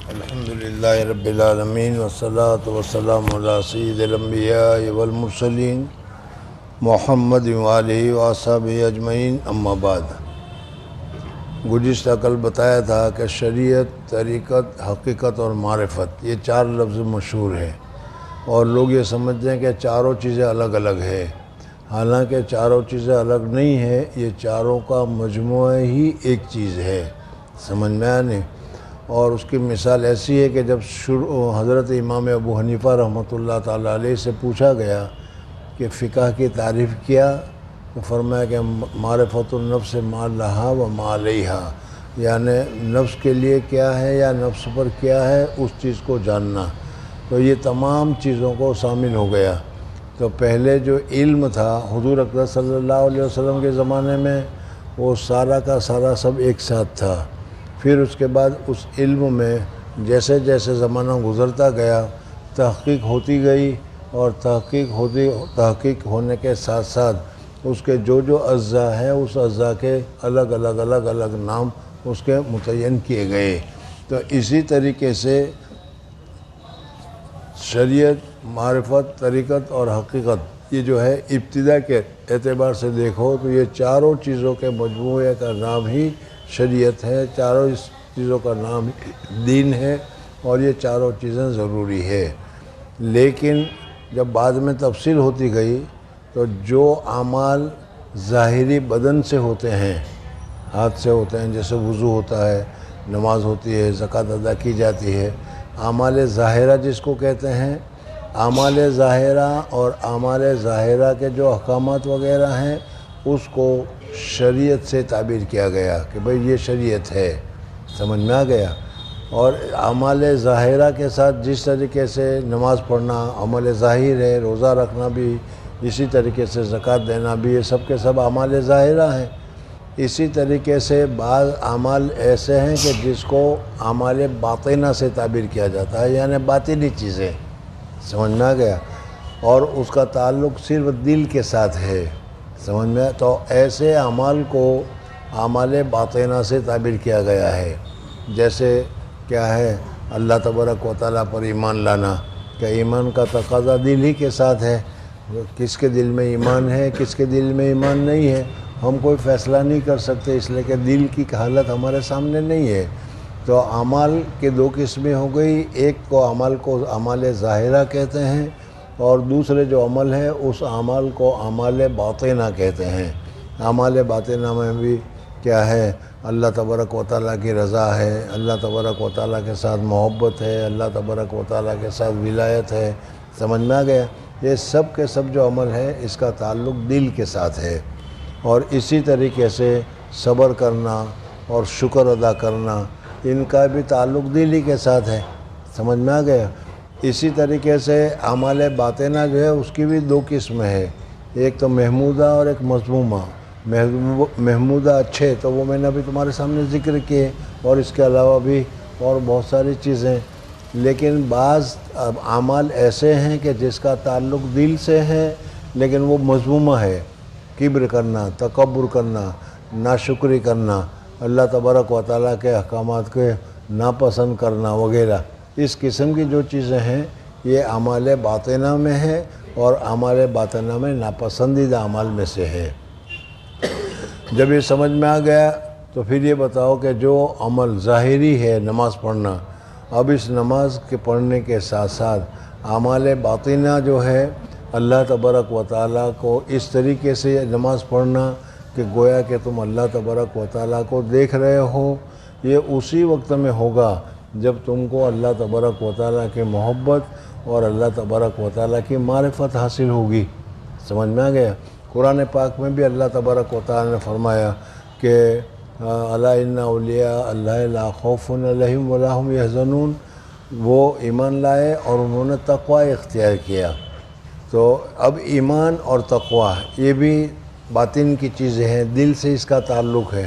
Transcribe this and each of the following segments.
الحمدللہ رب العالمین والصلاة والسلام علی سید الانبیاء والمرسلین محمد وآلہ وصحبہ اجمعین، اما بعد۔ گزشتہ کل بتایا تھا کہ شریعت، طریقت، حقیقت اور معرفت یہ چار لفظ مشہور ہیں، اور لوگ یہ سمجھتے ہیں کہ چاروں چیزیں الگ الگ ہیں، حالانکہ چاروں چیزیں الگ نہیں ہیں، یہ چاروں کا مجموعہ ہی ایک چیز ہے۔ سمجھ میں آیا نہیں؟ اور اس کی مثال ایسی ہے کہ جب حضرت امام ابو حنیفہ رحمۃ اللہ تعالیٰ علیہ سے پوچھا گیا کہ فقہ کی تعریف کیا، تو فرمایا کہ معرفت النفس ما لہا و ما علیہا، یعنی نفس کے لیے کیا ہے یا نفس پر کیا ہے اس چیز کو جاننا۔ تو یہ تمام چیزوں کو شامل ہو گیا۔ تو پہلے جو علم تھا حضور اکرم صلی اللہ علیہ وسلم کے زمانے میں، وہ سارا کا سارا سب ایک ساتھ تھا۔ پھر اس کے بعد اس علم میں جیسے جیسے زمانہ گزرتا گیا تحقیق ہوتی گئی، اور تحقیق ہونے کے ساتھ ساتھ اس کے جو اجزاء ہیں اس اجزاء کے الگ نام اس کے متعین کیے گئے۔ تو اسی طریقے سے شریعت، معرفت، طریقت اور حقیقت یہ جو ہے ابتدا کے اعتبار سے دیکھو تو یہ چاروں چیزوں کے مجموعے کا نام ہی شریعت ہے، چاروں اس چیزوں کا نام دین ہے، اور یہ چاروں چیزیں ضروری ہے۔ لیکن جب بعد میں تفصیل ہوتی گئی تو جو اعمال ظاہری بدن سے ہوتے ہیں، ہاتھ سے ہوتے ہیں، جیسے وضو ہوتا ہے، نماز ہوتی ہے، زکوٰۃ ادا کی جاتی ہے، اعمال ظاہرہ جس کو کہتے ہیں، اعمال ظاہرہ اور اعمال ظاہرہ کے جو احکامات وغیرہ ہیں اس کو شریعت سے تعبیر کیا گیا کہ بھئی یہ شریعت ہے۔ سمجھ میں آ گیا؟ اور اعمال ظاہرہ کے ساتھ جس طریقے سے نماز پڑھنا عمل ظاہر ہے، روزہ رکھنا بھی اسی طریقے سے، زکوٰۃ دینا بھی، یہ سب کے سب اعمال ظاہرہ ہیں۔ اسی طریقے سے بعض اعمال ایسے ہیں کہ جس کو اعمال باطنہ سے تعبیر کیا جاتا ہے، یعنی باطنی چیزیں۔ سمجھ میں آ گیا؟ اور اس کا تعلق صرف دل کے ساتھ ہے۔ سمجھ میں؟ تو ایسے اعمال کو اعمال باطنہ سے تعبیر کیا گیا ہے۔ جیسے کیا ہے؟ اللہ تبارک و تعالیٰ پر ایمان لانا، کہ ایمان کا تقاضا دل ہی کے ساتھ ہے۔ کس کے دل میں ایمان ہے، کس کے دل میں ایمان نہیں ہے، ہم کوئی فیصلہ نہیں کر سکتے، اس لیے کہ دل کی حالت ہمارے سامنے نہیں ہے۔ تو اعمال کے دو قسمیں ہو گئی، ایک کو اعمال ظاہرہ کہتے ہیں، اور دوسرے جو عمل ہے اس اعمال کو اعمال باطنہ کہتے ہیں۔ اعمال باطنہ میں بھی کیا ہے؟ اللہ تبارک و تعالیٰ کی رضا ہے، اللہ تبارک و تعالیٰ کے ساتھ محبت ہے، اللہ تبارک و تعالیٰ کے ساتھ ولایت ہے۔ سمجھ میں آ گیا؟ یہ سب کے سب جو عمل ہے اس کا تعلق دل کے ساتھ ہے۔ اور اسی طریقے سے صبر کرنا اور شکر ادا کرنا، ان کا بھی تعلق دل ہی کے ساتھ ہے۔ سمجھ میں آ گیا؟ اسی طریقے سے اعمال باطنہ جو ہے اس کی بھی دو قسمیں ہے، ایک تو محمودہ اور ایک مذمومہ۔ محمودہ اچھے تو وہ میں نے ابھی تمہارے سامنے ذکر کیے، اور اس کے علاوہ بھی اور بہت ساری چیزیں۔ لیکن بعض اعمال ایسے ہیں کہ جس کا تعلق دل سے ہے لیکن وہ مذمومہ ہے، کبر کرنا، تکبر کرنا، ناشکری کرنا، اللہ تبارک و تعالیٰ کے احکامات کے ناپسند کرنا وغیرہ، اس قسم کی جو چیزیں ہیں یہ اعمال باطنہ میں ہے، اور اعمال باطنہ میں ناپسندیدہ اعمال میں سے ہے۔ جب یہ سمجھ میں آ گیا تو پھر یہ بتاؤ کہ جو عمل ظاہری ہے نماز پڑھنا، اب اس نماز کے پڑھنے کے ساتھ ساتھ اعمال باطنہ جو ہے اللہ تبارک و تعالیٰ کو اس طریقے سے نماز پڑھنا کہ گویا کہ تم اللہ تبارک و تعالیٰ کو دیکھ رہے ہو، یہ اسی وقت میں ہوگا جب تم کو اللہ تبارک و تعالیٰ کی محبت اور اللہ تبارک و تعالیٰ کی معرفت حاصل ہوگی۔ سمجھ میں آ گیا؟ قرآن پاک میں بھی اللہ تبارک و تعالیٰ نے فرمایا کہ الا ان اولیاء اللہ لا خوف علیہم ولا هم یحزنون، وہ ایمان لائے اور انہوں نے تقوی اختیار کیا۔ تو اب ایمان اور تقوی یہ بھی باطن کی چیزیں ہیں، دل سے اس کا تعلق ہے۔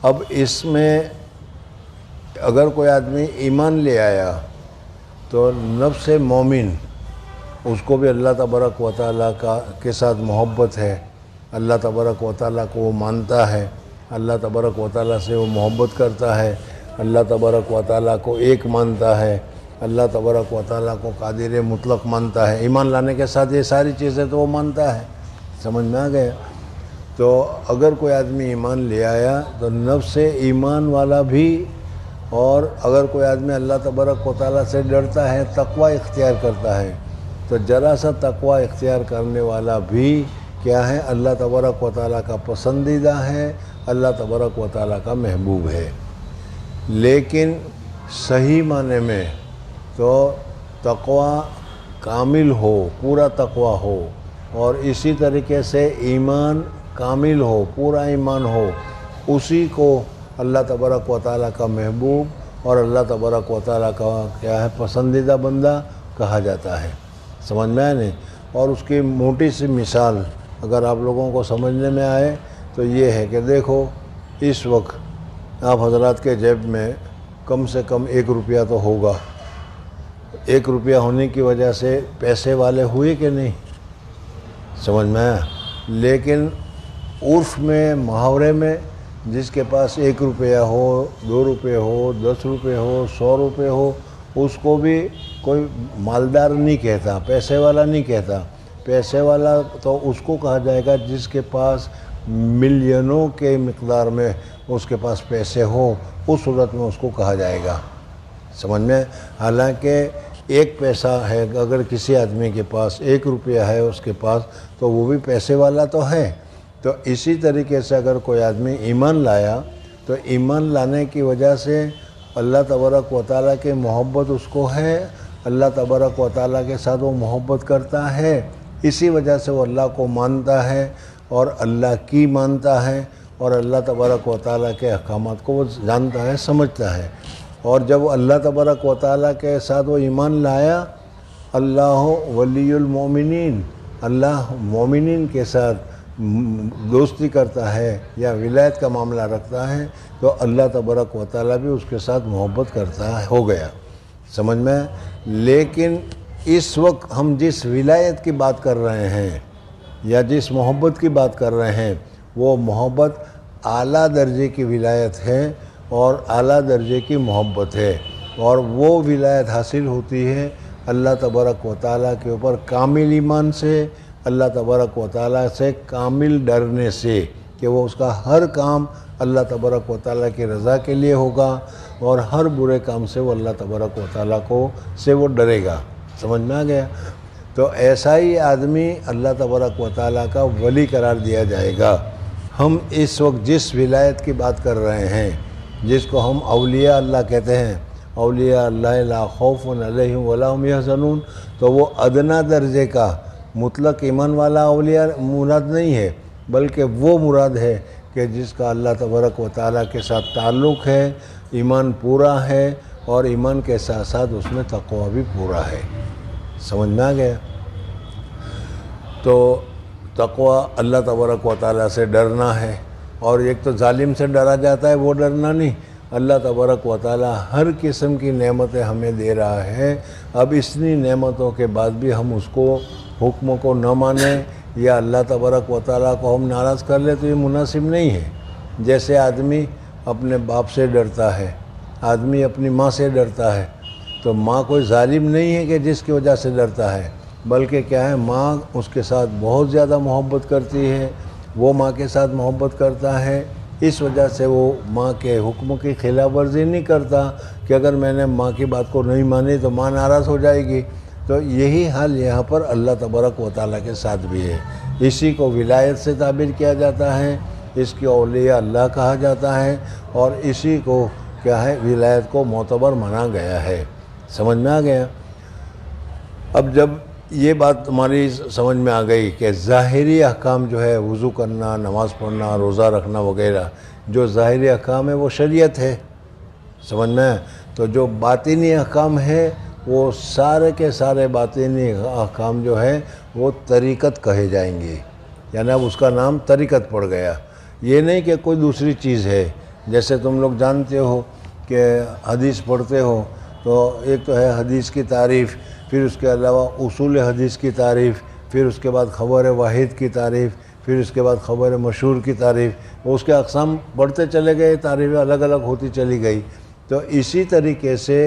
اب اس میں اگر کوئی آدمی ایمان لے آیا تو نفس مومن اس کو بھی اللہ تبارک و تعالیٰ کے ساتھ محبت ہے، اللہ تبارک و تعالیٰ کو وہ مانتا ہے، اللہ تبارک و تعالیٰ سے وہ محبت کرتا ہے، اللہ تبارک و تعالیٰ کو ایک مانتا ہے، اللہ تبارک و تعالیٰ کو قادر مطلق مانتا ہے، ایمان لانے کے ساتھ یہ ساری چیزیں تو وہ مانتا ہے۔ سمجھ میں آ گیا؟ تو اگر کوئی آدمی ایمان لے آیا تو نفس ایمان والا بھی، اور اگر کوئی آدمی اللہ تبارک و تعالیٰ سے ڈرتا ہے، تقوی اختیار کرتا ہے، تو ذرا سا تقوی اختیار کرنے والا بھی کیا ہے؟ اللہ تبارک و تعالیٰ کا پسندیدہ ہے، اللہ تبارک و تعالیٰ کا محبوب ہے۔ لیکن صحیح معنی میں تو تقوی کامل ہو، پورا تقوی ہو، اور اسی طریقے سے ایمان کامل ہو، پورا ایمان ہو، اسی کو اللہ تبارک و تعالیٰ کا محبوب اور اللہ تبارک و تعالیٰ کا کیا ہے؟ پسندیدہ بندہ کہا جاتا ہے۔ سمجھ میں آئے نہیں؟ اور اس کی موٹی سی مثال اگر آپ لوگوں کو سمجھنے میں آئے تو یہ ہے کہ دیکھو، اس وقت آپ حضرات کے جیب میں کم سے کم 1 روپیہ تو ہوگا۔ 1 روپیہ ہونے کی وجہ سے پیسے والے ہوئے کہ نہیں؟ سمجھ میں آیا؟ لیکن عرف میں، محاورے میں، جس کے پاس 1 روپیہ ہو، 2 روپے ہو، 10 روپے ہو، 100 روپے ہو، اس کو بھی کوئی مالدار نہیں کہتا، پیسے والا نہیں کہتا۔ پیسے والا تو اس کو کہا جائے گا جس کے پاس ملینوں کے مقدار میں اس کے پاس پیسے ہو، اس صورت میں اس کو کہا جائے گا۔ سمجھ میں؟ حالانکہ 1 پیسہ ہے، اگر کسی آدمی کے پاس 1 روپیہ ہے اس کے پاس، تو وہ بھی پیسے والا تو ہے۔ تو اسی طریقے سے اگر کوئی آدمی ایمان لایا تو ایمان لانے کی وجہ سے اللہ تبارک و تعالیٰ کی محبت اس کو ہے، اللہ تبارک و تعالیٰ کے ساتھ وہ محبت کرتا ہے، اسی وجہ سے وہ اللہ کو مانتا ہے اور اللہ کی مانتا ہے، اور اللہ تبارک و تعالیٰ کے احکامات کو وہ جانتا ہے، سمجھتا ہے۔ اور جب اللہ تبارک و تعالیٰ کے ساتھ وہ ایمان لایا، اللہ ولی المومنین، اللہ مومنین کے ساتھ دوستی کرتا ہے یا ولایت کا معاملہ رکھتا ہے، تو اللہ تبارک و تعالیٰ بھی اس کے ساتھ محبت کرتا ہے، ہو گیا۔ سمجھ میں؟ لیکن اس وقت ہم جس ولایت کی بات کر رہے ہیں یا جس محبت کی بات کر رہے ہیں، وہ محبت اعلیٰ درجے کی ولایت ہے اور اعلیٰ درجے کی محبت ہے، اور وہ ولایت حاصل ہوتی ہے اللہ تبارک و تعالیٰ کے اوپر کامل ایمان سے، اللہ تبارک و تعالیٰ سے کامل ڈرنے سے، کہ وہ اس کا ہر کام اللہ تبارک و تعالیٰ کی رضا کے لیے ہوگا، اور ہر برے کام سے وہ اللہ تبارک و تعالیٰ سے وہ ڈرے گا۔ سمجھ میں آ گیا؟ تو ایسا ہی آدمی اللہ تبارک و تعالیٰ کا ولی قرار دیا جائے گا۔ ہم اس وقت جس ولایت کی بات کر رہے ہیں، جس کو ہم اولیاء اللہ کہتے ہیں، اولیاء اللہ لا خوف علیہم ولا هم یحزنون، تو وہ ادنا درجے کا مطلق ایمان والا اولیاء مراد نہیں ہے، بلکہ وہ مراد ہے کہ جس کا اللہ تبارک و تعالیٰ کے ساتھ تعلق ہے، ایمان پورا ہے، اور ایمان کے ساتھ ساتھ اس میں تقوی بھی پورا ہے۔ سمجھ میں آ گیا؟ تو تقوی اللہ تبارک و تعالیٰ سے ڈرنا ہے، اور ایک تو ظالم سے ڈرا جاتا ہے، وہ ڈرنا نہیں۔ اللہ تبارک و تعالیٰ ہر قسم کی نعمتیں ہمیں دے رہا ہے، اب اتنی نعمتوں کے بعد بھی ہم اس کو حکم کو نہ مانیں یا اللہ تبارک و تعالیٰ کو ہم ناراض کر لیں، تو یہ مناسب نہیں ہے۔ جیسے آدمی اپنے باپ سے ڈرتا ہے، آدمی اپنی ماں سے ڈرتا ہے، تو ماں کوئی ظالم نہیں ہے کہ جس کی وجہ سے ڈرتا ہے، بلکہ کیا ہے، ماں اس کے ساتھ بہت زیادہ محبت کرتی ہے، وہ ماں کے ساتھ محبت کرتا ہے، اس وجہ سے وہ ماں کے حکم کی خلاف ورزی نہیں کرتا کہ اگر میں نے ماں کی بات کو نہیں مانی تو ماں ناراض ہو جائے گی۔ تو یہی حال یہاں پر اللہ تبارک و تعالیٰ کے ساتھ بھی ہے۔ اسی کو ولایت سے تعبیر کیا جاتا ہے، اس کی اولیاء اللہ کہا جاتا ہے، اور اسی کو کیا ہے، ولایت کو معتبر مانا گیا ہے۔ سمجھ میں آ گیا؟ اب جب یہ بات تمہاری سمجھ میں آ گئی کہ ظاہری احکام جو ہے، وضو کرنا، نماز پڑھنا، روزہ رکھنا وغیرہ، جو ظاہری احکام ہے وہ شریعت ہے، سمجھ میں؟ تو جو باطنی احکام ہے، وہ سارے کے سارے باطنی احکام جو ہے وہ طریقت کہے جائیں گے، یعنی اب اس کا نام طریقت پڑ گیا۔ یہ نہیں کہ کوئی دوسری چیز ہے، جیسے تم لوگ جانتے ہو کہ حدیث پڑھتے ہو تو ایک تو ہے حدیث کی تعریف، پھر اس کے علاوہ اصول حدیث کی تعریف، پھر اس کے بعد خبر واحد کی تعریف، پھر اس کے بعد خبر مشہور کی تعریف، وہ اس کے اقسام بڑھتے چلے گئے، تعریفیں الگ الگ ہوتی چلی گئی۔ تو اسی طریقے سے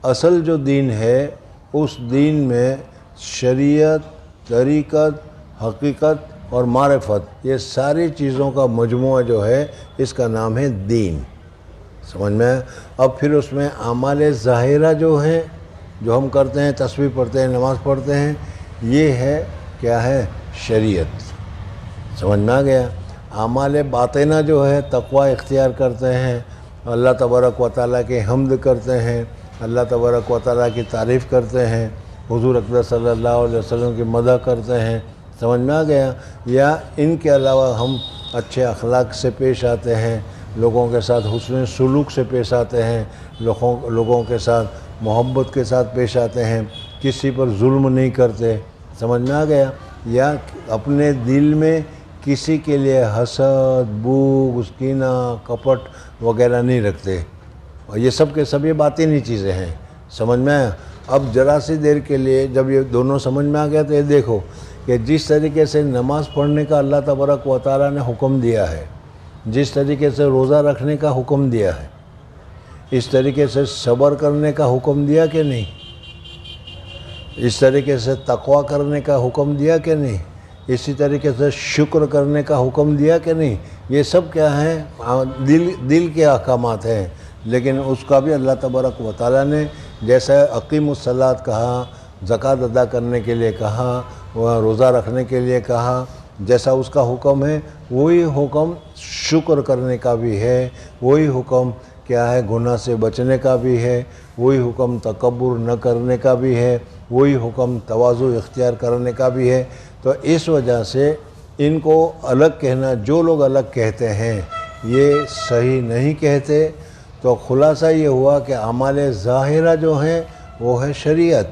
اصل جو دین ہے اس دین میں شریعت، طریقت، حقیقت اور معرفت، یہ ساری چیزوں کا مجموعہ جو ہے اس کا نام ہے دین. سمجھ میں؟ اب پھر اس میں اعمال ظاہرہ جو ہیں، جو ہم کرتے ہیں، تسبیح پڑھتے ہیں، نماز پڑھتے ہیں، یہ ہے کیا ہے؟ شریعت. سمجھ میں آ گیا؟ اعمال باطنہ جو ہے، تقوی اختیار کرتے ہیں، اللہ تبارک و تعالیٰ کی حمد کرتے ہیں، اللہ تبارک و تعالیٰ کی تعریف کرتے ہیں، حضور اکرم صلی اللہ علیہ وسلم کی مدح کرتے ہیں. سمجھ میں آ گیا؟ یا ان کے علاوہ ہم اچھے اخلاق سے پیش آتے ہیں، لوگوں کے ساتھ حسن سلوک سے پیش آتے ہیں، لوگوں کے ساتھ محبت کے ساتھ پیش آتے ہیں، کسی پر ظلم نہیں کرتے. سمجھ میں آ گیا؟ یا اپنے دل میں کسی کے لیے حسد، بغض، کینہ، کپٹ وغیرہ نہیں رکھتے. اور یہ سب کے سب یہ باطنی چیزیں ہیں. سمجھ میں آیا؟ اب ذرا سی دیر کے لیے جب یہ دونوں سمجھ میں آ گیا تو یہ دیکھو کہ جس طریقے سے نماز پڑھنے کا اللہ تبارک و تعالیٰ نے حکم دیا ہے، جس طریقے سے روزہ رکھنے کا حکم دیا ہے، اس طریقے سے صبر کرنے کا حکم دیا کہ نہیں؟ اس طریقے سے تقوی کرنے کا حکم دیا کہ نہیں؟ اسی طریقے سے شکر کرنے کا حکم دیا کہ نہیں؟ یہ سب کیا ہیں؟ دل کے احکامات ہیں. لیکن اس کا بھی اللہ تبارک و تعالیٰ نے جیسا اقیم الصلاۃ کہا، زکوٰۃ ادا کرنے کے لیے کہا، روزہ رکھنے کے لیے کہا، جیسا اس کا حکم ہے وہی حکم شکر کرنے کا بھی ہے، وہی حکم کیا ہے؟ گناہ سے بچنے کا بھی ہے، وہی حکم تکبر نہ کرنے کا بھی ہے، وہی حکم تواضع اختیار کرنے کا بھی ہے. تو اس وجہ سے ان کو الگ کہنا، جو لوگ الگ کہتے ہیں یہ صحیح نہیں کہتے. تو خلاصہ یہ ہوا کہ اعمال ظاہرہ جو ہیں وہ ہے شریعت،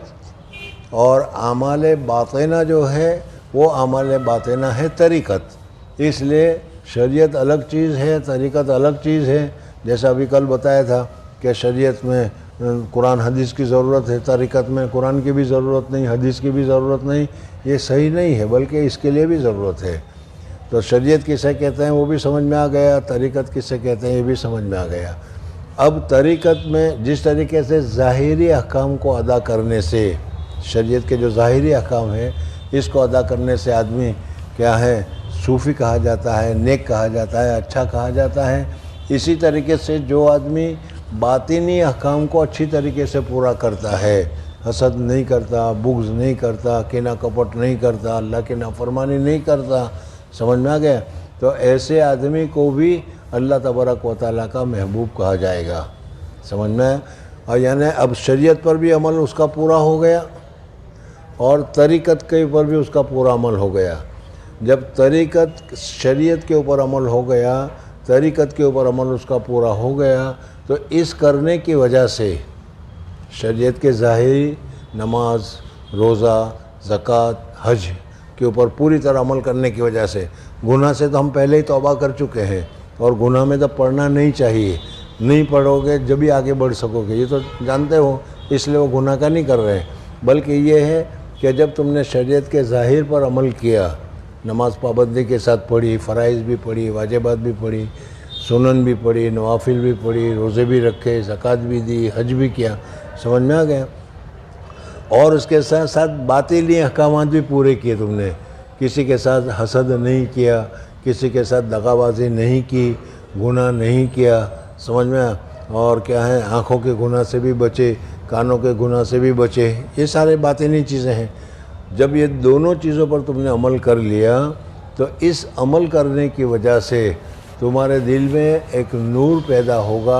اور اعمال باطنہ جو ہے وہ اعمال باطنہ ہے طریقت. اس لیے شریعت الگ چیز ہے، طریقت الگ چیز ہے. جیسا ابھی کل بتایا تھا کہ شریعت میں قرآن حدیث کی ضرورت ہے، طریقت میں قرآن کی بھی ضرورت نہیں، حدیث کی بھی ضرورت نہیں. یہ صحیح نہیں ہے، بلکہ اس کے لیے بھی ضرورت ہے. تو شریعت کسے کہتے ہیں وہ بھی سمجھ میں آ گیا، طریقت کسے کہتے ہیں یہ بھی سمجھ میں آ گیا. اب طریقت میں جس طریقے سے ظاہری احکام کو ادا کرنے سے، شریعت کے جو ظاہری احکام ہیں اس کو ادا کرنے سے آدمی کیا ہے؟ صوفی کہا جاتا ہے، نیک کہا جاتا ہے، اچھا کہا جاتا ہے. اسی طریقے سے جو آدمی باطنی احکام کو اچھی طریقے سے پورا کرتا ہے، حسد نہیں کرتا، بغض نہیں کرتا، کینہ کپٹ نہیں کرتا، اللہ کی نافرمانی نہیں کرتا. سمجھ میں آ گیا؟ تو ایسے آدمی کو بھی اللہ تبارک و تعالیٰ کا محبوب کہا جائے گا. سمجھ میں؟ اور یعنی اب شریعت پر بھی عمل اس کا پورا ہو گیا اور طریقت کے اوپر بھی اس کا پورا عمل ہو گیا. جب طریقت شریعت کے اوپر عمل ہو گیا، طریقت کے اوپر عمل اس کا پورا ہو گیا، تو اس کرنے کی وجہ سے شریعت کے ظاہری نماز، روزہ، زکوٰۃ، حج کے اوپر پوری طرح عمل کرنے کی وجہ سے، گناہ سے تو ہم پہلے ہی توبہ کر چکے ہیں، اور گناہ میں تو پڑھنا نہیں چاہیے. نہیں پڑھو گے جب بھی آگے بڑھ سکو گے، یہ تو جانتے ہو، اس لیے وہ گناہ کا نہیں کر رہے. بلکہ یہ ہے کہ جب تم نے شریعت کے ظاہر پر عمل کیا، نماز پابندی کے ساتھ پڑھی، فرائض بھی پڑھی، واجبات بھی پڑھی، سنن بھی پڑھی، نوافل بھی پڑھی، روزے بھی رکھے، زکوٰۃ بھی دی، حج بھی کیا. سمجھ میں آ گیا؟ اور اس کے ساتھ ساتھ باطنی احکامات بھی پورے کیے تم نے. کسی کے ساتھ حسد نہیں کیا، کسی کے ساتھ دغا بازی نہیں کی، گناہ نہیں کیا. سمجھ میں؟ اور کیا ہے؟ آنکھوں کے گناہ سے بھی بچے، کانوں کے گناہ سے بھی بچے. یہ سارے باطنی چیزیں ہیں. جب یہ دونوں چیزوں پر تم نے عمل کر لیا تو اس عمل کرنے کی وجہ سے تمہارے دل میں ایک نور پیدا ہوگا،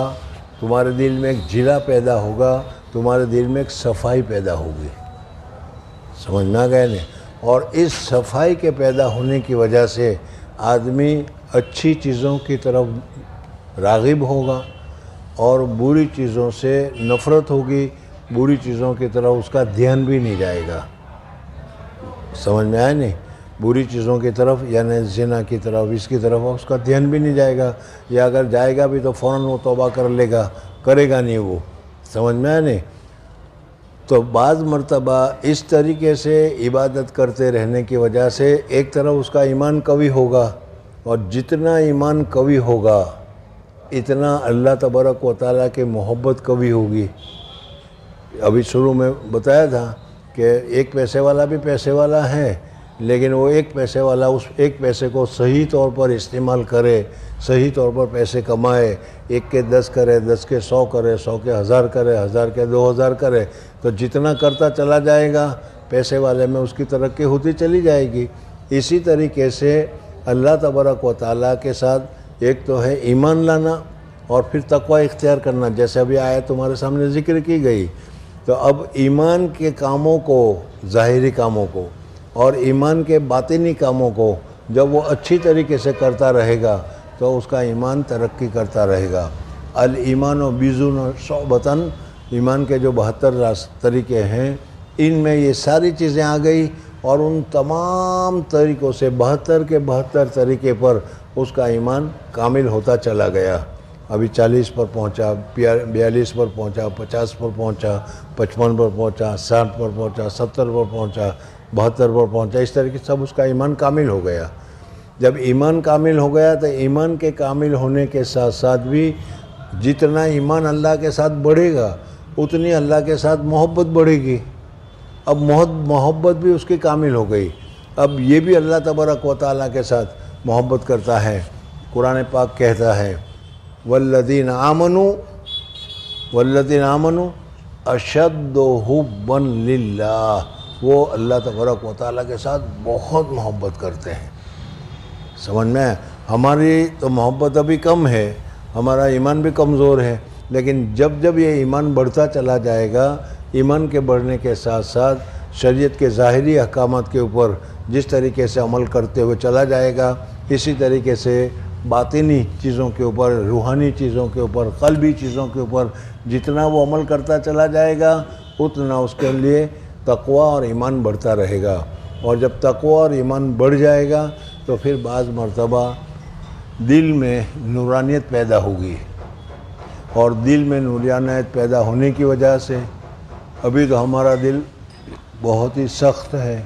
تمہارے دل میں ایک جلا پیدا ہوگا، تمہارے دل میں ایک صفائی پیدا ہوگی. سمجھ میں آ گیا نہیں؟ اور اس صفائی کے پیدا ہونے کی وجہ سے آدمی اچھی چیزوں کی طرف راغب ہوگا اور بری چیزوں سے نفرت ہوگی، بری چیزوں کی طرف اس کا دھیان بھی نہیں جائے گا. سمجھ میں آیا نہیں؟ بری چیزوں کی طرف یعنی زنا کی طرف، اس کی طرف اس کا دھیان بھی نہیں جائے گا، یا اگر جائے گا بھی تو فوراً وہ توبہ کر لے گا، کرے گا نہیں وہ. سمجھ میں آیا نہیں؟ تو بعض مرتبہ اس طریقے سے عبادت کرتے رہنے کی وجہ سے ایک طرف اس کا ایمان قوی ہوگا، اور جتنا ایمان قوی ہوگا اتنا اللہ تبارک و تعالیٰ کی محبت کبھی ہوگی؟ ابھی شروع میں بتایا تھا کہ ایک پیسے والا بھی پیسے والا ہے، لیکن وہ ایک پیسے والا اس ایک پیسے کو صحیح طور پر استعمال کرے، صحیح طور پر پیسے کمائے، 1 کے 10 کرے، 10 کے 100 کرے، 100 کے 1000 کرے، 1000 کے 2000 کرے، تو جتنا کرتا چلا جائے گا پیسے والے میں اس کی ترقی ہوتی چلی جائے گی۔ اسی طریقے سے اللہ تبارک و تعالیٰ کے ساتھ ایک تو ہے ایمان لانا اور پھر تقوی اختیار کرنا، جیسے ابھی آیت تمہارے سامنے ذکر کی گئی۔ تو اب ایمان کے کاموں کو، ظاہری کاموں کو اور ایمان کے باطنی کاموں کو جب وہ اچھی طریقے سے کرتا رہے گا تو اس کا ایمان ترقی کرتا رہے گا۔ الایمان و بیزون شعبتاً، ایمان کے جو 72 طریقے ہیں ان میں یہ ساری چیزیں آ گئی، اور ان تمام طریقوں سے 72 کے 72 طریقے پر اس کا ایمان کامل ہوتا چلا گیا۔ ابھی 40 پر پہنچا، 42 پر پہنچا، 50 پر پہنچا، 55 پر پہنچا، 60 پر پہنچا، 70 پر پہنچا، 72 پر پہنچا، اس طریقے سے سب اس کا ایمان کامل ہو گیا۔ جب ایمان کامل ہو گیا تو ایمان کے کامل ہونے کے ساتھ ساتھ بھی جتنا ایمان اللہ کے ساتھ بڑھے گا اتنی اللہ کے ساتھ محبت بڑھے گی۔ اب محبت بھی اس کی کامل ہو گئی، اب یہ بھی اللہ تبارک و تعالیٰ کے ساتھ محبت کرتا ہے۔ قرآن پاک کہتا ہے والذین آمنوا اشد حبا للہ، وہ اللہ تبارک و تعالیٰ کے ساتھ بہت محبت کرتے ہیں۔ سمجھ میں؟ ہماری تو محبت ابھی کم ہے، ہمارا ایمان بھی کمزور ہے، لیکن جب جب یہ ایمان بڑھتا چلا جائے گا، ایمان کے بڑھنے کے ساتھ ساتھ شریعت کے ظاہری احکامات کے اوپر جس طریقے سے عمل کرتے ہوئے چلا جائے گا، اسی طریقے سے باطنی چیزوں کے اوپر، روحانی چیزوں کے اوپر، قلبی چیزوں کے اوپر جتنا وہ عمل کرتا چلا جائے گا اتنا اس کے لیے تقوی اور ایمان بڑھتا رہے گا۔ اور جب تقوی اور ایمان بڑھ جائے گا تو پھر بعض مرتبہ دل میں نورانیت پیدا ہوگی، اور دل میں نورانیت پیدا ہونے کی وجہ سے ابھی تو ہمارا دل بہت ہی سخت ہے،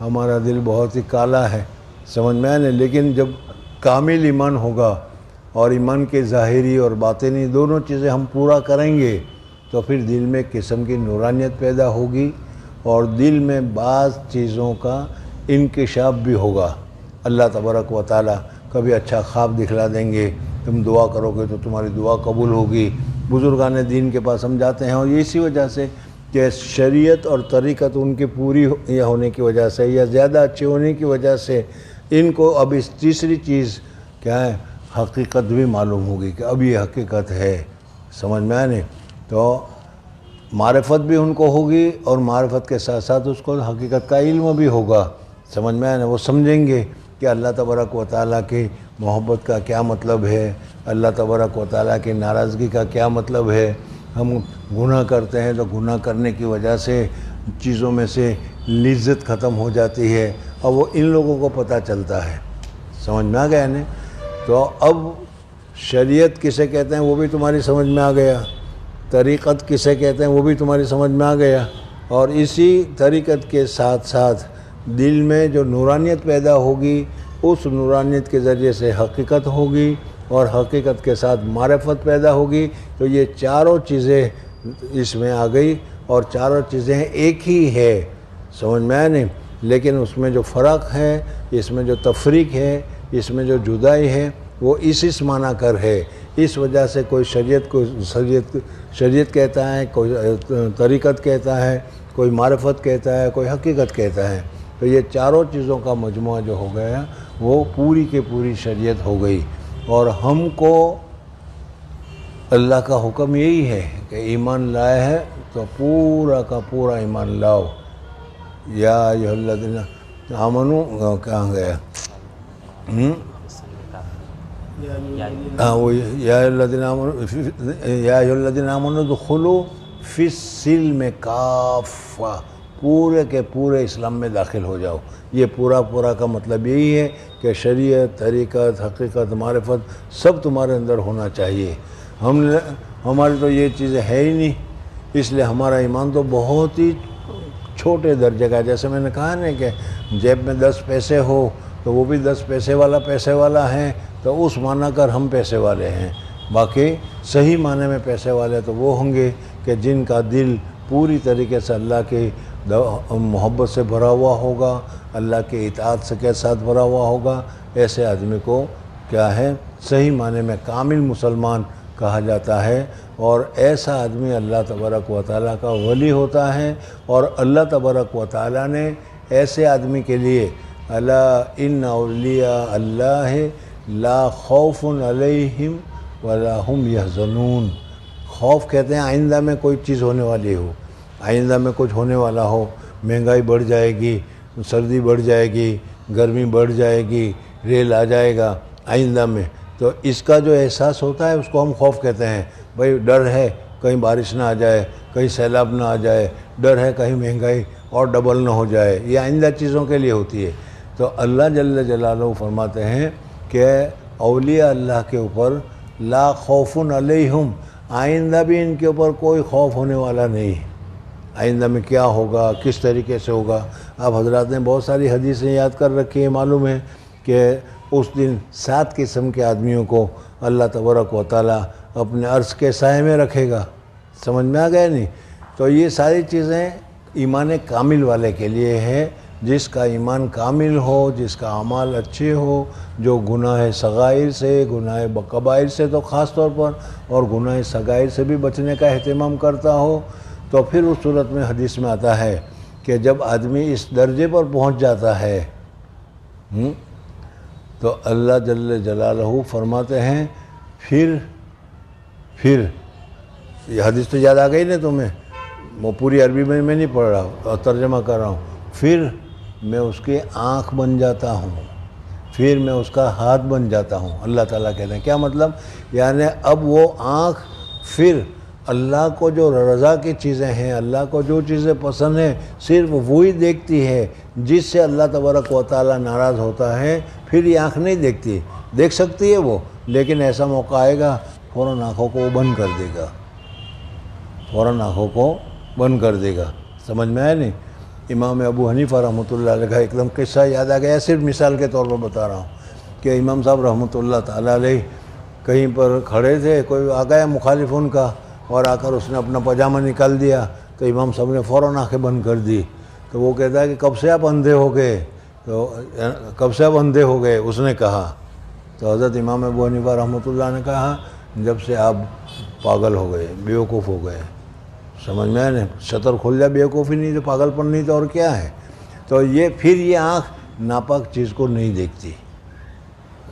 ہمارا دل بہت ہی کالا ہے، سمجھ میں آنے، لیکن جب کامل ایمان ہوگا اور ایمان کے ظاہری اور باطنی دونوں چیزیں ہم پورا کریں گے تو پھر دل میں ایک قسم کی نورانیت پیدا ہوگی، اور دل میں بعض چیزوں کا انکشاف بھی ہوگا۔ اللہ تبارک و تعالیٰ کبھی اچھا خواب دکھلا دیں گے، تم دعا کرو گے تو تمہاری دعا قبول ہوگی۔ بزرگان دین کے پاس ہم جاتے ہیں، اور اسی وجہ سے کہ شریعت اور طریقت ان کی پوری ہونے کی وجہ سے یا زیادہ اچھی ہونے کی وجہ سے ان کو اب اس تیسری چیز کیا ہے، حقیقت بھی معلوم ہوگی کہ اب یہ حقیقت ہے، سمجھ میں آنے، تو معرفت بھی ان کو ہوگی، اور معرفت کے ساتھ ساتھ اس کو حقیقت کا علم بھی ہوگا، سمجھ میں آنے، وہ سمجھیں گے کہ اللہ تبارک و تعالیٰ کی محبت کا کیا مطلب ہے، اللہ تبارک و تعالیٰ کی ناراضگی کا کیا مطلب ہے۔ ہم گناہ کرتے ہیں تو گناہ کرنے کی وجہ سے چیزوں میں سے لذت ختم ہو جاتی ہے، اور وہ ان لوگوں کو پتہ چلتا ہے، سمجھ میں آ گیا نا؟ تو اب شریعت کسے کہتے ہیں وہ بھی تمہاری سمجھ میں آ گیا، طریقت کسے کہتے ہیں وہ بھی تمہاری سمجھ میں آ گیا، اور اسی طریقت کے ساتھ ساتھ دل میں جو نورانیت پیدا ہوگی اس نورانیت کے ذریعے سے حقیقت ہوگی، اور حقیقت کے ساتھ معرفت پیدا ہوگی، تو یہ چاروں چیزیں اس میں آ گئی، اور چاروں چیزیں ایک ہی ہے، سمجھ میں آئے نہیں، لیکن اس میں جو فرق ہے، اس میں جو تفریق ہے، اس میں جو جدائی ہے وہ اس معنی کر ہے۔ اس وجہ سے کوئی شریعت کو شریعت کہتا ہے، کوئی طریقت کہتا ہے، کوئی معرفت کہتا ہے، کوئی حقیقت کہتا ہے، تو یہ چاروں چیزوں کا مجموعہ جو ہو گیا وہ پوری کی پوری شریعت ہو گئی۔ اور ہم کو اللہ کا حکم یہی ہے کہ ایمان لائے ہے تو پورا کا پورا ایمان لاؤ۔ یا ایھا الذین آمنوا، کہاں گیا؟ وہ یا ایھا الذین آمنوا ادخلوا فی السلم کافہ، پورے کے پورے اسلام میں داخل ہو جاؤ۔ یہ پورا کا مطلب یہی ہے کہ شریعت، طریقت، حقیقت، معرفت سب تمہارے اندر ہونا چاہیے۔ ہماری تو یہ چیزیں ہے ہی نہیں، اس لیے ہمارا ایمان تو بہت ہی چھوٹے درجے کا ہے۔ جیسے میں نے کہا نا کہ جیب میں 10 پیسے ہو تو وہ بھی 10 پیسے والا ہے، تو اس معنی کر ہم پیسے والے ہیں، باقی صحیح معنی میں پیسے والے تو وہ ہوں گے کہ جن کا دل پوری طریقے سے اللہ کی محبت سے بھرا ہوا ہوگا، اللہ کے اطاعت سے کے ساتھ بھرا ہوا ہوگا. ایسے آدمی کو کیا ہے صحیح معنی میں کامل مسلمان کہا جاتا ہے. اور ایسا آدمی اللہ تبارک و تعالیٰ کا ولی ہوتا ہے. اور اللہ تبارک و تعالیٰ نے ایسے آدمی کے لیے الا ان اولیاء اللہ لا خوف علیہم ولا هم یحزنون. خوف کہتے ہیں آئندہ میں کوئی چیز ہونے والی ہو، آئندہ میں کچھ ہونے والا ہو، مہنگائی بڑھ جائے گی، سردی بڑھ جائے گی، گرمی بڑھ جائے گی، ریل آ جائے گا آئندہ میں، تو اس کا جو احساس ہوتا ہے اس کو ہم خوف کہتے ہیں. بھائی ڈر ہے کہیں بارش نہ آ جائے، کہیں سیلاب نہ آ جائے، ڈر ہے کہیں مہنگائی اور ڈبل نہ ہو جائے، یہ آئندہ چیزوں کے لیے ہوتی ہے. تو اللہ جل جلالہ فرماتے ہیں کہ اولیاء اللہ کے اوپر لا خوف علیہم، آئندہ بھی ان کے اوپر کوئی خوف ہونے والا نہیں. آئندہ میں کیا ہوگا، کس طریقے سے ہوگا. آپ حضرات نے بہت ساری حدیثیں یاد کر رکھی ہیں. معلوم ہے کہ اس دن 7 قسم کے آدمیوں کو اللہ تبارک و تعالیٰ اپنے عرش کے سائے میں رکھے گا. سمجھ میں آ گیا نہیں؟ تو یہ ساری چیزیں ایمان کامل والے کے لیے ہے. جس کا ایمان کامل ہو، جس کا اعمال اچھے ہو، جو گناہ صغائر سے، گناہ کبائر سے تو خاص طور پر، اور گناہ صغائر سے بھی بچنے کا اہتمام کرتا ہو، تو پھر اس صورت میں حدیث میں آتا ہے کہ جب آدمی اس درجے پر پہنچ جاتا ہے تو اللہ جل جلالہ فرماتے ہیں پھر یہ حدیث تو یاد آ گئی نا تمہیں، وہ پوری عربی میں نہیں پڑھ رہا اور ترجمہ کر رہا ہوں. پھر میں اس کی آنکھ بن جاتا ہوں، پھر میں اس کا ہاتھ بن جاتا ہوں. اللہ تعالیٰ کہتے ہیں کیا مطلب؟ یعنی اب وہ آنکھ پھر اللہ کو جو رضا کی چیزیں ہیں، اللہ کو جو چیزیں پسند ہیں، صرف وہی دیکھتی ہے جس سے اللہ تبارک و تعالیٰ ناراض ہوتا ہے. پھر یہ آنکھ نہیں دیکھتی، دیکھ سکتی ہے وہ، لیکن ایسا موقع آئے گا فوراً آنکھوں کو بند کر دے گا، فوراً آنکھوں کو بند کر دے گا. سمجھ میں آیا نہیں؟ امام ابو حنیفہ رحمۃ اللہ علیہ کا ایک دم قصہ یاد آ گیا، صرف مثال کے طور پر بتا رہا ہوں کہ امام صاحب رحمۃ اللہ تعالیٰ علیہ کہیں پر کھڑے تھے، کوئی آ گیا مخالف ان کا اور آ کر اس نے اپنا پاجامہ نکال دیا تو امام صاحب نے فوراً آنکھیں بند کر دی. تو وہ کہتا ہے کہ کب سے آپ اندھے ہو گئے؟ تو کب سے آپ اندھے ہو گئے اس نے کہا. تو حضرت امام ابو حنیفہ رحمۃ اللہ نے کہا جب سے آپ پاگل ہو گئے، بیوقوف ہو گئے. سمجھ میں آئے نا؟ شطر کھل جائے، بیوقوفی نہیں تو پاگل پن نہیں تو اور کیا ہے. تو یہ پھر یہ آنکھ ناپاک چیز کو نہیں دیکھتی.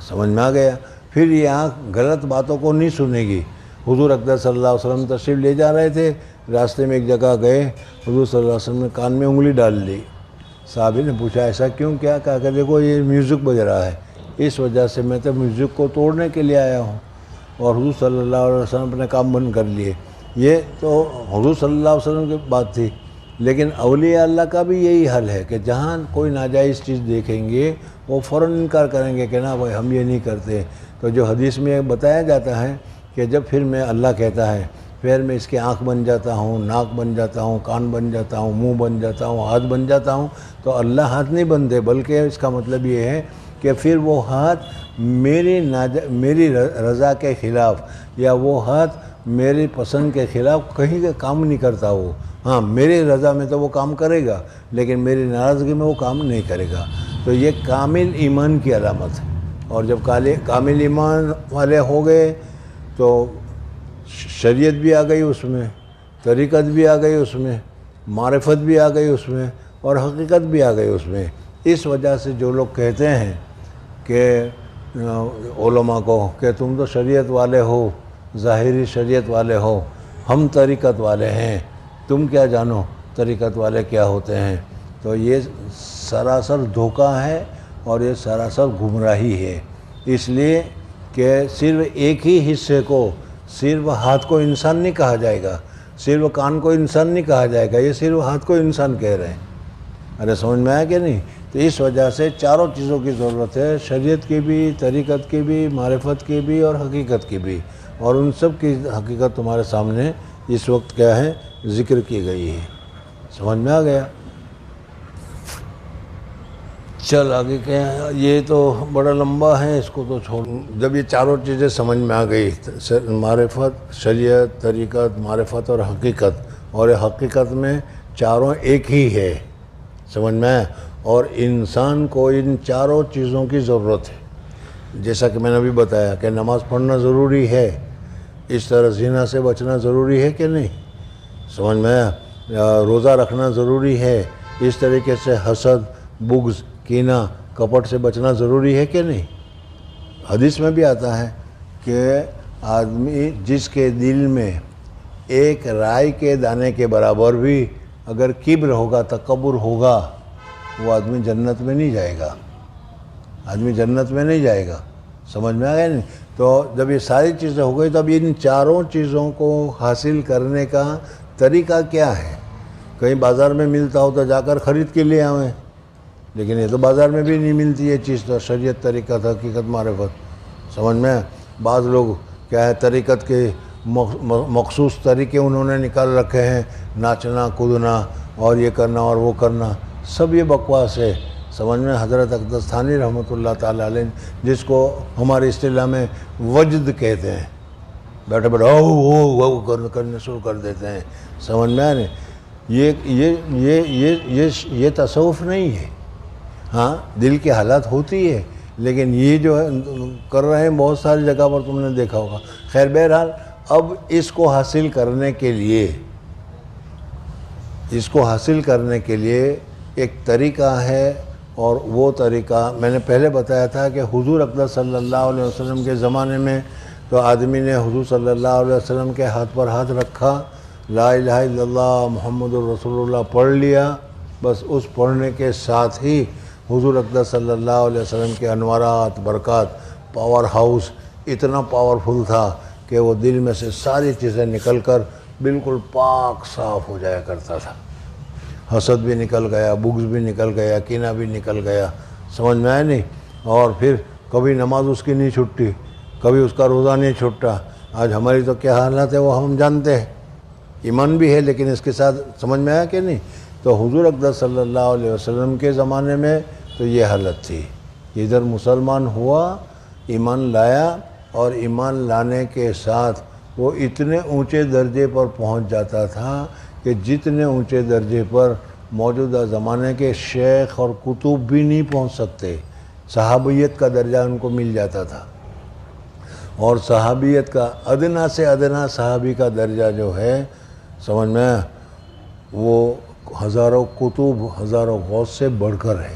سمجھ میں آ گیا؟ پھر یہ آنکھ غلط باتوں کو نہیں سنے گی. حضور اقدس صلی اللہ علیہ وسلم تشریف لے جا رہے تھے، راستے میں ایک جگہ گئے، حضور صلی اللہ علیہ وسلم نے کان میں انگلی ڈال دی. صحابی نے پوچھا ایسا کیوں؟ کیا کہا کہ دیکھو یہ میوزک بج رہا ہے، اس وجہ سے میں تو میوزک کو توڑنے کے لیے آیا ہوں. اور حضور صلی اللہ علیہ وسلم اپنے کام بند کر لیے. یہ تو حضور صلی اللہ علیہ وسلم کی بات تھی، لیکن اولیاء اللہ کا بھی یہی حل ہے کہ جہاں کوئی ناجائز چیز دیکھیں گے وہ فوراً انکار کریں گے کہ نا بھائی ہم یہ نہیں کرتے. تو جو حدیث میں بتایا جاتا ہے کہ جب پھر میں اللہ کہتا ہے پھر میں اس کی آنکھ بن جاتا ہوں، ناک بن جاتا ہوں، کان بن جاتا ہوں، منہ بن جاتا ہوں، ہاتھ بن جاتا ہوں، تو اللہ ہاتھ نہیں بنتے، بلکہ اس کا مطلب یہ ہے کہ پھر وہ ہاتھ میری رضا کے خلاف یا وہ ہاتھ میری پسند کے خلاف کہیں کا کام نہیں کرتا. وہ ہاں میری رضا میں تو وہ کام کرے گا لیکن میری ناراضگی میں وہ کام نہیں کرے گا. تو یہ کامل ایمان کی علامت ہے. اور جب کامل ایمان والے ہو گئے تو شریعت بھی آ گئی اس میں، طریقت بھی آ گئی اس میں، معرفت بھی آ گئی اس میں، اور حقیقت بھی آ گئی اس میں. اس وجہ سے جو لوگ کہتے ہیں کہ علماء کو کہ تم تو شریعت والے ہو، ظاہری شریعت والے ہو، ہم طریقت والے ہیں، تم کیا جانو طریقت والے کیا ہوتے ہیں. تو یہ سراسر دھوکہ ہے اور یہ سراسر گمراہی ہے. اس لیے کہ صرف ایک ہی حصے کو، صرف ہاتھ کو انسان نہیں کہا جائے گا، صرف کان کو انسان نہیں کہا جائے گا، یہ صرف ہاتھ کو انسان کہہ رہے ہیں. ارے سمجھ میں آیا کہ نہیں؟ تو اس وجہ سے چاروں چیزوں کی ضرورت ہے، شریعت کی بھی، طریقت کی بھی، معرفت کی بھی اور حقیقت کی بھی. اور ان سب کی حقیقت تمہارے سامنے اس وقت کیا ہے ذکر کی گئی ہے. سمجھ میں آ گیا؟ چل آگے کیا، یہ تو بڑا لمبا ہے، اس کو تو چھوڑ. جب یہ چاروں چیزیں سمجھ میں آ گئی، معرفت، شریعت، طریقت، معرفت اور حقیقت، اور یہ حقیقت میں چاروں ایک ہی ہے، سمجھ میں آیا. اور انسان کو ان چاروں چیزوں کی ضرورت ہے. جیسا کہ میں نے ابھی بتایا کہ نماز پڑھنا ضروری ہے، اس طرح زنا سے بچنا ضروری ہے کہ نہیں، سمجھ میں آیا. روزہ رکھنا ضروری ہے، اس طریقے سے حسد، بغض، کینہ، کپٹ سے بچنا ضروری ہے کہ نہیں. حدیث میں بھی آتا ہے کہ آدمی جس کے دل میں ایک رائی کے دانے کے برابر بھی اگر کبر ہوگا، تکبر ہوگا، وہ آدمی جنت میں نہیں جائے گا، آدمی جنت میں نہیں جائے گا، سمجھ میں آ گیا نہیں. تو جب یہ ساری چیزیں ہو گئی، تب ان چاروں چیزوں کو حاصل کرنے کا طریقہ کیا ہے. کہیں بازار میں ملتا ہو تو جا کر خرید کے لے آویں، لیکن یہ تو بازار میں بھی نہیں ملتی یہ چیز. تو شریعت، طریقت، حقیقت، معرفت، سمجھ میں. بعض لوگ کیا ہے طریقت کے مخصوص طریقے انہوں نے نکال رکھے ہیں، ناچنا، کودنا اور یہ کرنا اور وہ کرنا، سب یہ بکواس ہے، سمجھ میں. حضرت اقدس ثانی رحمۃ اللہ تعالیٰ علیہ، جس کو ہماری اصطلاح میں وجد کہتے ہیں، بیٹھے بیٹھے او کرنے شروع کر دیتے ہیں، سمجھ میں آنے. یہ تصوف نہیں ہے. ہاں دل کی حالت ہوتی ہے، لیکن یہ جو ہے کر رہے ہیں بہت ساری جگہ پر، تم نے دیکھا ہوگا. خیر بہرحال اب اس کو حاصل کرنے کے لیے ایک طریقہ ہے، اور وہ طریقہ میں نے پہلے بتایا تھا کہ حضور اقدس صلی اللہ علیہ وسلم کے زمانے میں تو آدمی نے حضور صلی اللہ علیہ وسلم کے ہاتھ پر ہاتھ رکھا، لا الہ الا اللہ محمد الرسول اللہ پڑھ لیا، بس اس پڑھنے کے ساتھ ہی حضور اقدس صلی اللہ علیہ وسلم کے انوارات، برکات، پاور ہاؤس اتنا پاورفل تھا کہ وہ دل میں سے ساری چیزیں نکل کر بالکل پاک صاف ہو جایا کرتا تھا. حسد بھی نکل گیا، بغض بھی نکل گیا، کینہ بھی نکل گیا، سمجھ میں آیا نہیں. اور پھر کبھی نماز اس کی نہیں چھٹتی، کبھی اس کا روزہ نہیں چھٹتا. آج ہماری تو کیا حالت ہے وہ ہم جانتے ہیں. ایمان بھی ہے لیکن اس کے ساتھ سمجھ میں آیا کہ نہیں. تو حضور اقدس صلی اللہ علیہ وسلم کے زمانے میں تو یہ حالت تھی. ادھر مسلمان ہوا، ایمان لایا، اور ایمان لانے کے ساتھ وہ اتنے اونچے درجے پر پہنچ جاتا تھا کہ جتنے اونچے درجے پر موجودہ زمانے کے شیخ اور کتب بھی نہیں پہنچ سکتے. صحابیت کا درجہ ان کو مل جاتا تھا، اور صحابیت کا ادنا سے ادنا صحابی کا درجہ جو ہے، سمجھ میں وہ ہزاروں کتب، ہزاروں غوث سے بڑھ کر ہے.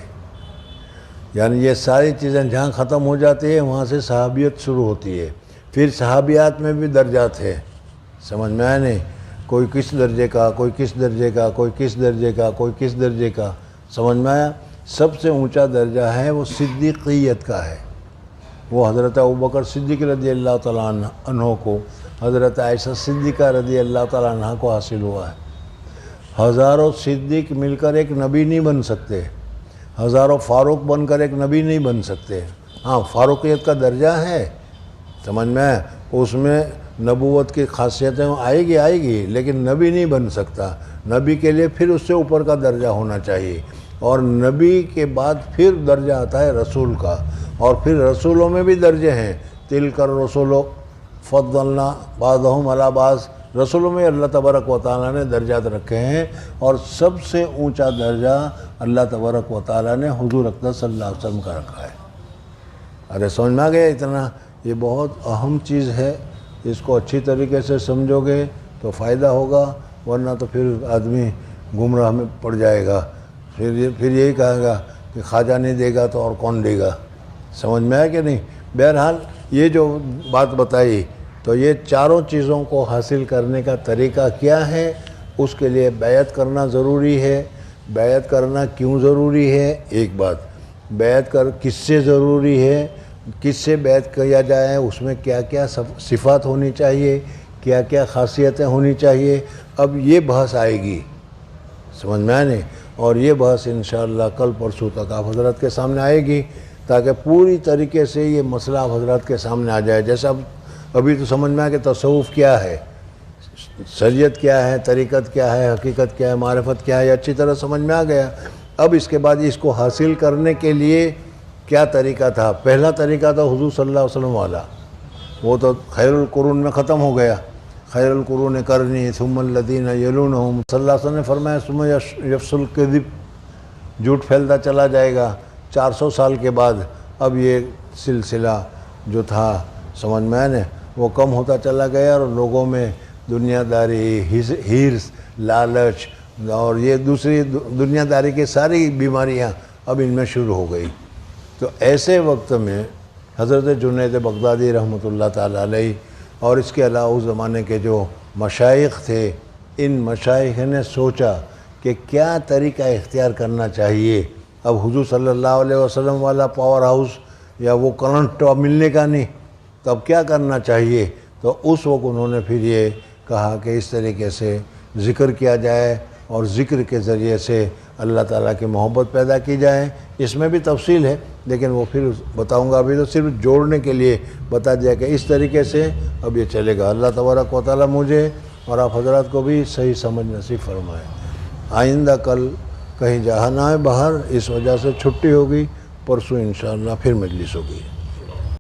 یعنی یہ ساری چیزیں جہاں ختم ہو جاتی ہیں وہاں سے صحابیت شروع ہوتی ہے. پھر صحابیات میں بھی درجات ہے، سمجھ میں آیا نہیں. کوئی کس درجے کا، کوئی کس درجے کا، کوئی کس درجے کا، کوئی کس درجے کا، سمجھ میں آیا. سب سے اونچا درجہ ہے وہ صدیقیت کا ہے. وہ حضرت ابوبکر صدیق رضی اللہ تعالیٰ عنہ کو، حضرت عائشہ صدیقہ رضی اللہ تعالیٰ عنہ کو حاصل ہوا ہے. ہزاروں صدیق مل کر ایک نبی نہیں بن سکتے، ہزاروں فاروق بن کر ایک نبی نہیں بن سکتے. ہاں فاروقیت کا درجہ ہے، سمجھ میں. اس میں نبوت کی خاصیتیں آئے گی لیکن نبی نہیں بن سکتا. نبی کے لیے پھر اس سے اوپر کا درجہ ہونا چاہیے، اور نبی کے بعد پھر درجہ آتا ہے رسول کا. اور پھر رسولوں میں بھی درجے ہیں. تلک الرسل فضلنا بعضهم علی بعض، رسولوں میں اللہ تبارک و تعالیٰ نے درجات رکھے ہیں، اور سب سے اونچا درجہ اللہ تبارک و تعالیٰ نے حضور اقدس صلی اللہ علیہ وسلم کا رکھا ہے. ارے سمجھ میں آ گیا اتنا؟ یہ بہت اہم چیز ہے. اس کو اچھی طریقے سے سمجھو گے تو فائدہ ہوگا، ورنہ تو پھر آدمی گمراہ میں پڑ جائے گا. پھر یہی کہے گا کہ خواجہ نہیں دے گا تو اور کون دے گا. سمجھ میں آیا کہ نہیں؟ بہرحال یہ جو بات بتائی، تو یہ چاروں چیزوں کو حاصل کرنے کا طریقہ کیا ہے؟ اس کے لیے بیعت کرنا ضروری ہے. بیعت کرنا کیوں ضروری ہے؟ ایک بات، بیعت کس سے ضروری ہے، کس سے بیعت کیا جائے، اس میں کیا کیا صفات ہونی چاہیے، کیا کیا خاصیتیں ہونی چاہیے. اب یہ بحث آئے گی، سمجھ میں آنے. اور یہ بحث انشاءاللہ کل پرسوں تک آپ حضرات کے سامنے آئے گی، تاکہ پوری طریقے سے یہ مسئلہ آپ حضرات کے سامنے آ جائے. جیسا ابھی تو سمجھ میں آیا کہ تصوف کیا ہے، شریعت کیا ہے، طریقت کیا ہے، حقیقت کیا ہے، معرفت کیا ہے، یہ اچھی طرح سمجھ میں آ گیا. اب اس کے بعد اس کو حاصل کرنے کے لیے کیا طریقہ تھا؟ پہلا طریقہ تھا حضور صلی اللہ علیہ وسلم والا، وہ تو خیر القرون میں ختم ہو گیا، خیر القرون قرنی ثم الذین یلونہم، صلی اللہ علیہ وسلم نے فرمایا ثم یفشل الکذب، جھوٹ پھیلتا چلا جائے گا۔ 400 سال کے بعد اب یہ سلسلہ جو تھا سمجھ میں آنے وہ کم ہوتا چلا گیا، اور لوگوں میں دنیا داری، ہیرس، لالچ اور یہ دوسری دنیا داری کی ساری بیماریاں اب ان میں شروع ہو گئی۔ تو ایسے وقت میں حضرت جنید بغدادی رحمۃ اللہ تعالیٰ علیہ اور اس کے علاوہ اس زمانے کے جو مشائخ تھے، ان مشائخ نے سوچا کہ کیا طریقہ اختیار کرنا چاہیے۔ اب حضور صلی اللہ علیہ وسلم والا پاور ہاؤس یا وہ کرنٹ تو اب ملنے کا نہیں، تو اب کیا کرنا چاہیے؟ تو اس وقت انہوں نے پھر یہ کہا کہ اس طریقے سے ذکر کیا جائے اور ذکر کے ذریعے سے اللہ تعالیٰ کی محبت پیدا کی جائے۔ اس میں بھی تفصیل ہے لیکن وہ پھر بتاؤں گا، ابھی تو صرف جوڑنے کے لیے بتا دیا کہ اس طریقے سے اب یہ چلے گا۔ اللہ تبارک و تعالیٰ مجھے اور آپ حضرات کو بھی صحیح سمجھ نصیب فرمائے۔ آئندہ کل کہیں جانا ہے باہر، اس وجہ سے چھٹی ہوگی، پرسوں انشاءاللہ پھر مجلس ہوگی۔